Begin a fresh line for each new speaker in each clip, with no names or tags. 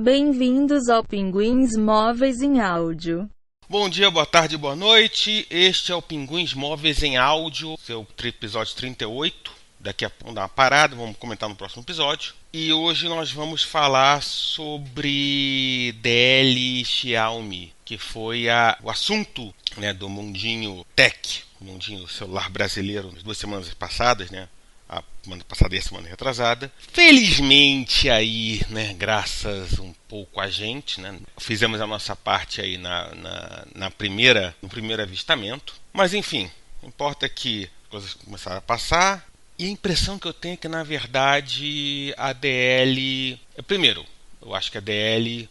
Bem-vindos ao Pinguins Móveis em Áudio.
Bom dia, boa tarde, boa noite. Este é o Pinguins Móveis em Áudio, seu episódio 38. Daqui a pouco vamos dar uma parada, vamos comentar no próximo episódio. E hoje nós vamos falar sobre DL Xiaomi, que foi o assunto, né, do mundinho tech, o mundinho celular brasileiro, nas 2 semanas passadas, né? A semana passada e a semana retrasada. Felizmente aí, né, graças um pouco a gente, né, fizemos a nossa parte aí no primeiro avistamento. Mas enfim, o que importa é que as coisas começaram a passar. E a impressão que eu tenho é que, na verdade, a DL... Primeiro, eu acho que a DL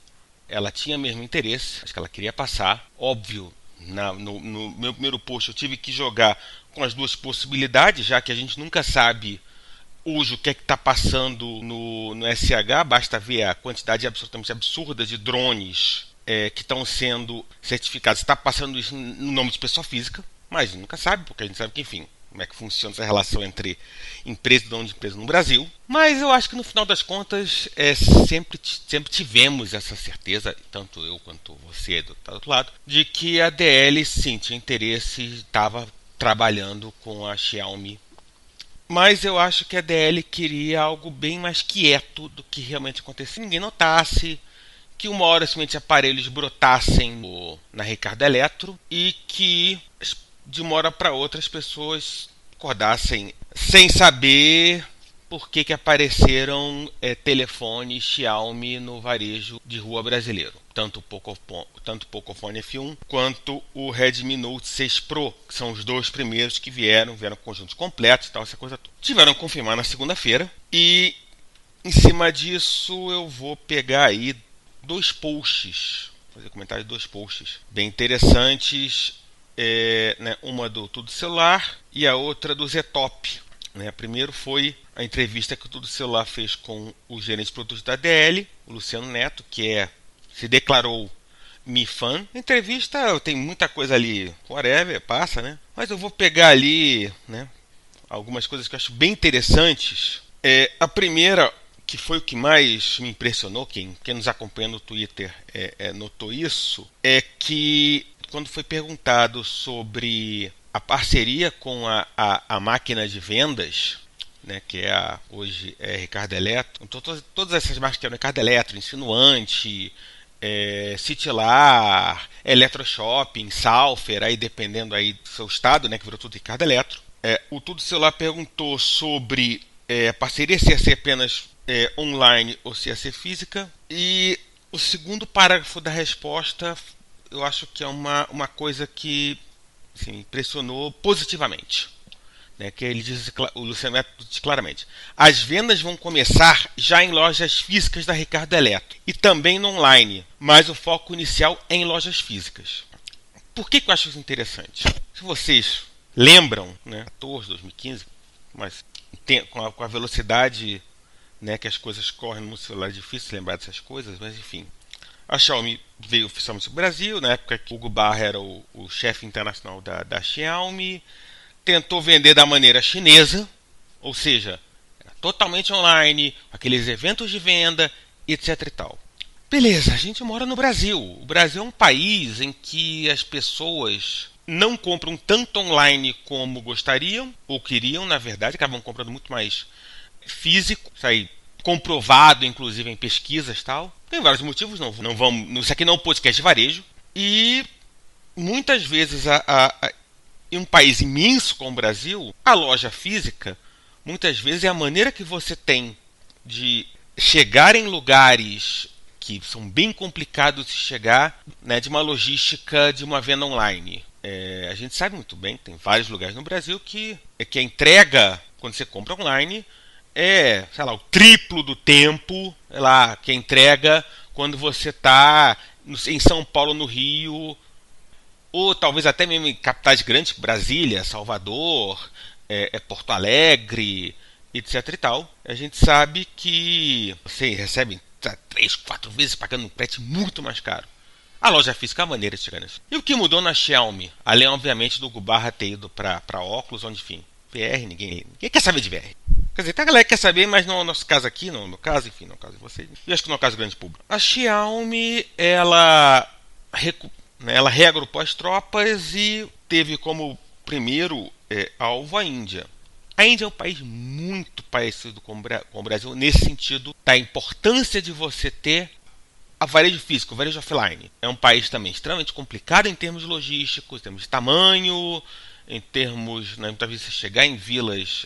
ela tinha mesmo interesse, acho que ela queria passar. Óbvio, no meu primeiro post eu tive que jogar com as duas possibilidades, já que a gente nunca sabe hoje o que é que está passando no SH. Basta ver a quantidade absolutamente absurda de drones que estão sendo certificados. Está passando isso no nome de pessoa física, mas nunca sabe, porque a gente sabe que, enfim, como é que funciona essa relação entre empresa e dono de empresa no Brasil. Mas eu acho que no final das contas sempre tivemos essa certeza, tanto eu quanto você do outro lado, de que a DL sim tinha interesse e estava trabalhando com a Xiaomi. Mas eu acho que a DL queria algo bem mais quieto do que realmente acontecia. Ninguém notasse, que uma hora simplesmente aparelhos brotassem na Ricardo Eletro e que de uma hora para outra as pessoas acordassem sem saber por que apareceram telefones Xiaomi no varejo de rua brasileiro. Tanto o Pocophone F1 quanto o Redmi Note 6 Pro, que são os dois primeiros que vieram conjuntos completos e tal, essa coisa toda. Tiveram que confirmar na segunda-feira e em cima disso eu vou pegar aí fazer comentários de 2 posts bem interessantes. Uma do Tudo Celular e a outra do Zetop. Primeiro foi a entrevista que o Tudo Celular fez com o gerente de produtos da DL, o Luciano Neto, que se declarou Mi Fan. A entrevista tem muita coisa ali, whatever, passa, né? Mas eu vou pegar ali, né, algumas coisas que eu acho bem interessantes. A primeira, que foi o que mais me impressionou, quem nos acompanha no Twitter notou isso, é que quando foi perguntado sobre a parceria com a máquina de vendas, né, que hoje é Ricardo Eletro, então, todas essas marcas que eram Ricardo Eletro, Insinuante, Citilar, Eletroshopping, Salfer, aí dependendo aí do seu estado, né, que virou tudo Ricardo Eletro. O Tudo Celular perguntou sobre a parceria, se ia ser apenas online ou se ia ser física, e o segundo parágrafo da resposta eu acho que é uma coisa que assim, me impressionou positivamente, né? Que ele diz, o Luciano Neto diz claramente: as vendas vão começar já em lojas físicas da Ricardo Eletro e também no online, mas o foco inicial é em lojas físicas. Por que eu acho isso interessante? Se vocês lembram, né, 2014, 2015, mas com a velocidade, né, que as coisas correm no celular, é difícil lembrar dessas coisas, mas enfim. A Xiaomi veio oficialmente para o Brasil, na época que o Hugo Barra era o chefe internacional da Xiaomi. Tentou vender da maneira chinesa, ou seja, totalmente online, aqueles eventos de venda, etc e tal. Beleza, a gente mora no Brasil. O Brasil é um país em que as pessoas não compram tanto online como gostariam, ou queriam, na verdade, acabam comprando muito mais físico, isso aí comprovado, inclusive, em pesquisas e tal. Tem vários motivos, não vamos. Isso aqui não é um podcast de varejo. E muitas vezes, em um país imenso como o Brasil, a loja física, muitas vezes, é a maneira que você tem de chegar em lugares que são bem complicados de chegar, né, de uma logística de uma venda online. A gente sabe muito bem, tem vários lugares no Brasil que a entrega, quando você compra online, sei lá, o triplo do tempo, sei lá, que entrega quando você está em São Paulo, no Rio, ou talvez até mesmo em capitais grandes, Brasília, Salvador, Porto Alegre, etc e tal. A gente sabe que você recebe 3, 4 vezes pagando um frete muito mais caro. A loja física é a maneira de chegar nisso. E o que mudou na Xiaomi? Além, obviamente, do Gubarra ter ido para óculos, onde, enfim, VR, ninguém quer saber de VR. Quer dizer, tem a galera que quer saber, mas não é o nosso caso aqui, não é o meu caso, enfim, não é o caso de vocês. E acho que não é o caso do grande público. A Xiaomi, ela reagrupou as tropas e teve como primeiro alvo a Índia. A Índia é um país muito parecido com o Brasil nesse sentido da importância de você ter a varejo físico, o varejo offline. É um país também extremamente complicado em termos logísticos, em termos de tamanho, em termos, né, muitas vezes você chegar em vilas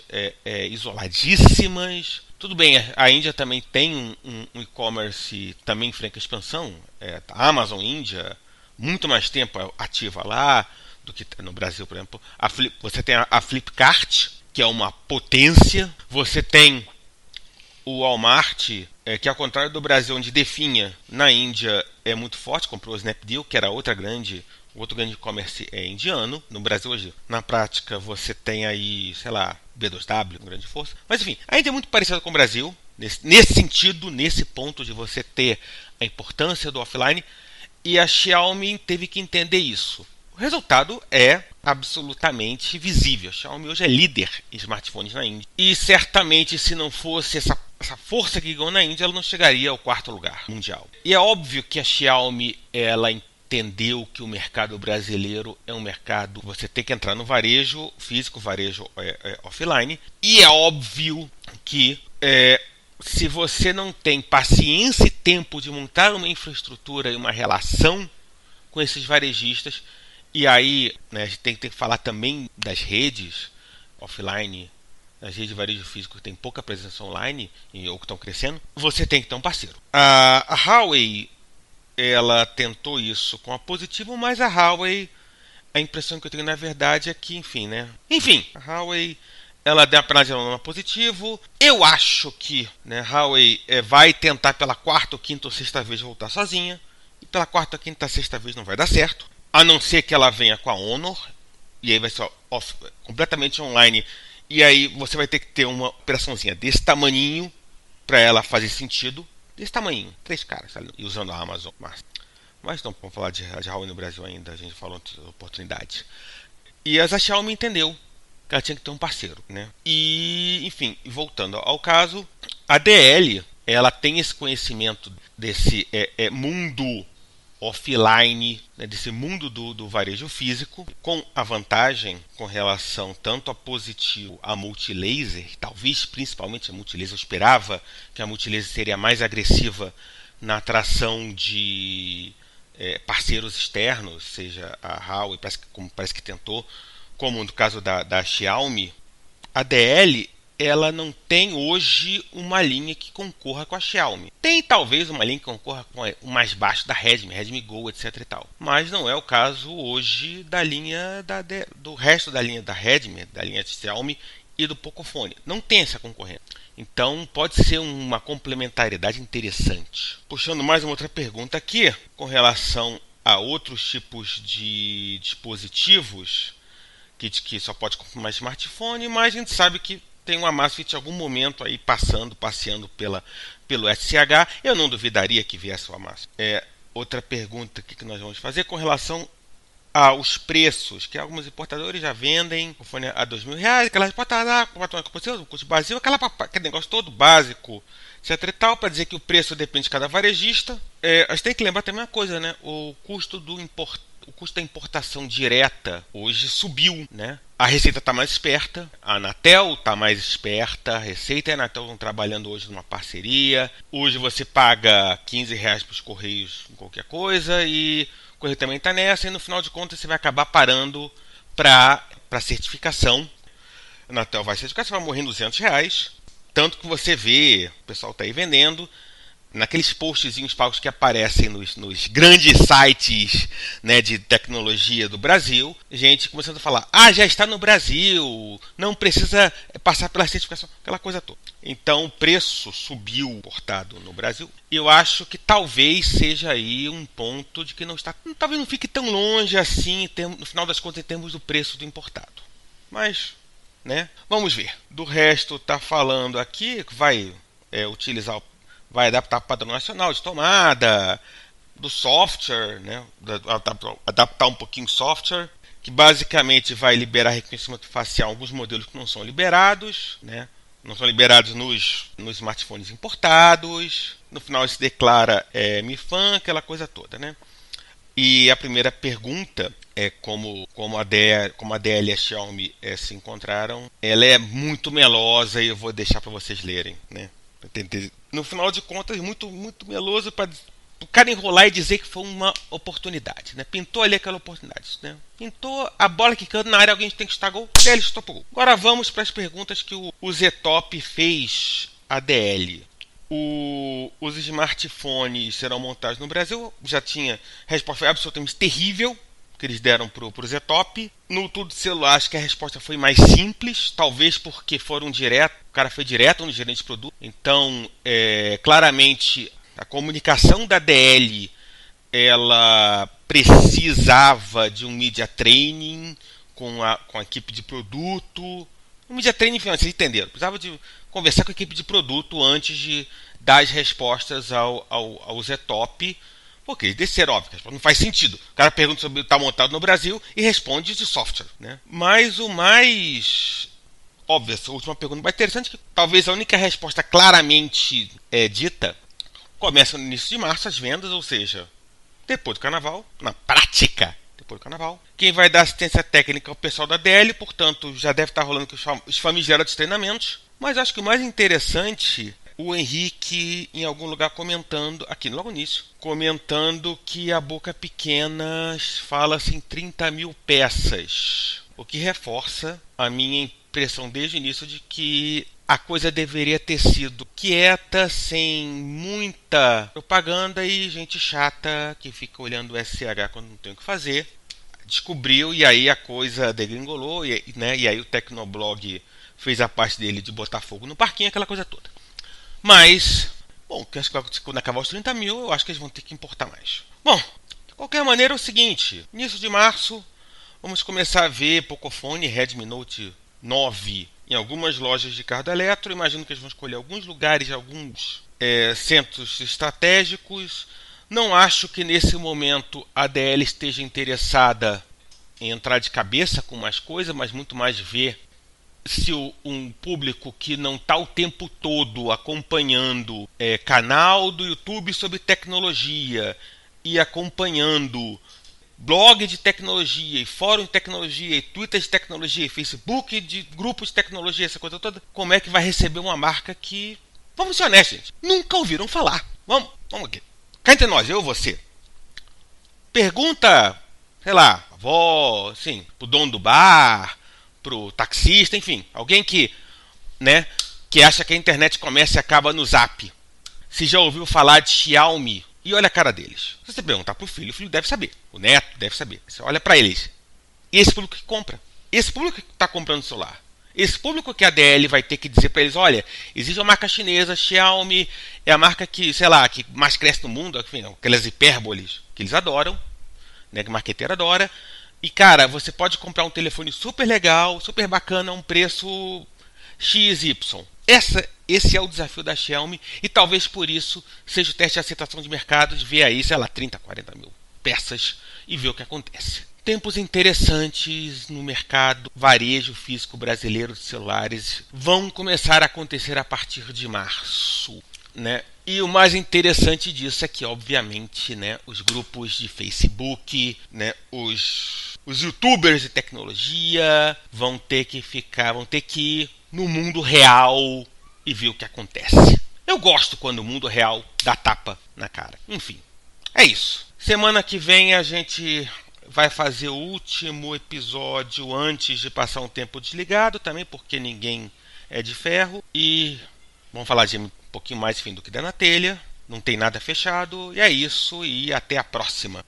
isoladíssimas. Tudo bem, a Índia também tem um e-commerce também em franca expansão. A Amazon Índia, muito mais tempo ativa lá do que no Brasil, por exemplo. Você tem a Flipkart, que é uma potência. Você tem o Walmart, que ao contrário do Brasil, onde definha, na Índia é muito forte, comprou o Snapdeal, que era outro grande e-commerce indiano. No Brasil hoje, na prática, você tem aí, sei lá, B2W, com grande força. Mas enfim, a Índia é muito parecida com o Brasil, nesse sentido, nesse ponto de você ter a importância do offline, e a Xiaomi teve que entender isso. O resultado é absolutamente visível. A Xiaomi hoje é líder em smartphones na Índia. E certamente, se não fosse essa força que ganhou na Índia, ela não chegaria ao quarto lugar mundial. E é óbvio que a Xiaomi ela entendeu que o mercado brasileiro é um mercado que você tem que entrar no varejo físico, varejo offline. E é óbvio que se você não tem paciência e tempo de montar uma infraestrutura e uma relação com esses varejistas, e aí, né, a gente tem que falar também das redes offline, das redes de varejo físico que tem pouca presença online ou que estão crescendo. Você tem que ter um parceiro. A Huawei, ela tentou isso com a Positivo, mas a Huawei, a impressão que eu tenho na verdade é que, enfim, a Huawei, ela deu a penalização no Positivo. Eu acho que, né, a Huawei vai tentar pela quarta, quinta ou sexta vez voltar sozinha. E pela quarta, quinta, sexta vez não vai dar certo. A não ser que ela venha com a Honor, e aí vai ser completamente online, e aí você vai ter que ter uma operaçãozinha desse tamaninho para ela fazer sentido. Desse tamanho, 3 caras, e usando a Amazon. Mas não vamos falar de Huawei no Brasil ainda, a gente falou de oportunidade. E a Xiaomi entendeu que ela tinha que ter um parceiro, né? E, enfim, voltando ao caso, a DL, ela tem esse conhecimento desse mundo offline, né, desse mundo do varejo físico, com a vantagem com relação tanto a Positivo, a Multilaser, talvez principalmente a Multilaser. Eu esperava que a Multilaser seria mais agressiva na atração de parceiros externos, seja a Huawei, como parece que tentou, como no caso da Xiaomi. A DL, ela não tem hoje uma linha que concorra com a Xiaomi. Tem talvez uma linha que concorra com o mais baixo da Redmi Go, etc e tal. Mas não é o caso hoje da linha do resto da linha da Redmi, da linha de Xiaomi e do Pocophone. Não tem essa concorrência. Então pode ser uma complementariedade interessante. Puxando mais uma outra pergunta aqui, com relação a outros tipos de dispositivos que só pode confirmar smartphone, mas a gente sabe que tem uma Amazfit em algum momento aí passeando pelo SCH. Eu não duvidaria que viesse o Amazfit. Outra pergunta que nós vamos fazer com relação aos preços, que alguns importadores já vendem o fone a R$2.000, aquelas importadas com custo básico, aquele negócio todo básico, etc e tal, para dizer que o preço depende de cada varejista. A gente tem que lembrar também uma coisa, né? O custo da importação direta hoje subiu, né? A Receita está mais esperta, a Anatel está mais esperta, a Receita e a Anatel estão trabalhando hoje numa parceria. Hoje você paga R$15 para os Correios em qualquer coisa e o Correio também está nessa, e no final de contas você vai acabar parando para certificação. A Anatel vai certificar, você vai morrer em R$200, tanto que você vê, o pessoal está aí vendendo, naqueles postzinhos pagos que aparecem nos grandes sites, né, de tecnologia do Brasil, gente começando a falar, já está no Brasil, não precisa passar pela certificação, aquela coisa toda. Então o preço subiu importado no Brasil. Eu acho que talvez seja aí um ponto de que talvez não fique tão longe assim, no final das contas, em termos do preço do importado. Mas, né, vamos ver. Do resto, tá falando aqui que vai vai adaptar o padrão nacional de tomada, do software, né? Adaptar um pouquinho o software, que basicamente vai liberar reconhecimento facial em alguns modelos que não são liberados, né? não são liberados nos smartphones importados. No final se declara MIFAN, aquela coisa toda, né? E a primeira pergunta é como a DL e a Xiaomi se encontraram. Ela é muito melosa e eu vou deixar para vocês lerem, né? No final de contas, muito, muito meloso para o cara enrolar e dizer que foi uma oportunidade, né? Pintou ali aquela oportunidade, né? Pintou a bola quicando na área, alguém tem que chutar gol, DL estopou. Agora vamos para as perguntas que o Ztop fez a DL. Os smartphones serão montados no Brasil. Já tinha resposta, foi absolutamente terrível que eles deram pro Ztop. No Tudo Celular, acho que a resposta foi mais simples, talvez porque foram direto, o cara foi direto no gerente de produto. Então, claramente, a comunicação da DL, ela precisava de um media training com a equipe de produto. Um media training, vocês entenderam? Precisava de conversar com a equipe de produto antes de dar as respostas ao Ztop, porque eles desceram, óbvio, não faz sentido. O cara pergunta sobre o que está montado no Brasil e responde de software, né? Mas o mais óbvio, essa última pergunta mais interessante, que talvez a única resposta claramente dita começa no início de março as vendas, ou seja, depois do carnaval, na prática, depois do carnaval. Quem vai dar assistência técnica é o pessoal da DL, portanto já deve estar rolando os famigerados treinamentos. Mas acho que o mais interessante, o Henrique em algum lugar comentando, aqui logo no início, comentando que a boca pequena fala-se em 30 mil peças, o que reforça a minha impressão desde o início de que a coisa deveria ter sido quieta, sem muita propaganda e gente chata que fica olhando o SH quando não tem o que fazer. Descobriu e aí a coisa degringolou, né? E aí o Tecnoblog fez a parte dele de botar fogo no parquinho, aquela coisa toda. Mas, bom, quando acabar os 30 mil, eu acho que eles vão ter que importar mais. Bom, de qualquer maneira é o seguinte, início de março, vamos começar a ver Pocophone Redmi Note 9 em algumas lojas de carro da Eletro. Imagino que eles vão escolher alguns lugares, alguns centros estratégicos. Não acho que nesse momento a DL esteja interessada em entrar de cabeça com mais coisa, mas muito mais ver se um público que não está o tempo todo acompanhando canal do YouTube sobre tecnologia e acompanhando blog de tecnologia e fórum de tecnologia e Twitter de tecnologia e Facebook de grupos de tecnologia, essa coisa toda, como é que vai receber uma marca que, vamos ser honestos, gente, nunca ouviram falar. Vamos aqui. Cá entre nós, eu ou você. Pergunta, sei lá, avó, assim, pro dono do bar, pro taxista, enfim, alguém que acha que a internet começa e acaba no Zap. Se já ouviu falar de Xiaomi, e olha a cara deles. Se você perguntar pro filho, o filho deve saber, o neto deve saber. Você olha para eles. E esse público que compra, esse público que está comprando celular, esse público que a DL vai ter que dizer para eles, olha, existe uma marca chinesa, Xiaomi, é a marca que, sei lá, que mais cresce no mundo, enfim, aquelas hipérboles que eles adoram, né, que o marqueteiro adora. E, cara, você pode comprar um telefone super legal, super bacana, a um preço XY. Esse é o desafio da Xiaomi e talvez por isso seja o teste de aceitação de mercado de ver aí, sei lá, 30, 40 mil peças e ver o que acontece. Tempos interessantes no mercado varejo físico brasileiro de celulares vão começar a acontecer a partir de março, né? E o mais interessante disso é que, obviamente, né, os grupos de Facebook, né, os youtubers de tecnologia vão ter que ir no mundo real e ver o que acontece. Eu gosto quando o mundo real dá tapa na cara. Enfim, é isso. Semana que vem a gente vai fazer o último episódio antes de passar um tempo desligado, também porque ninguém é de ferro. E vamos falar de um pouquinho mais fim do que der na telha. Não tem nada fechado. E é isso. E até a próxima.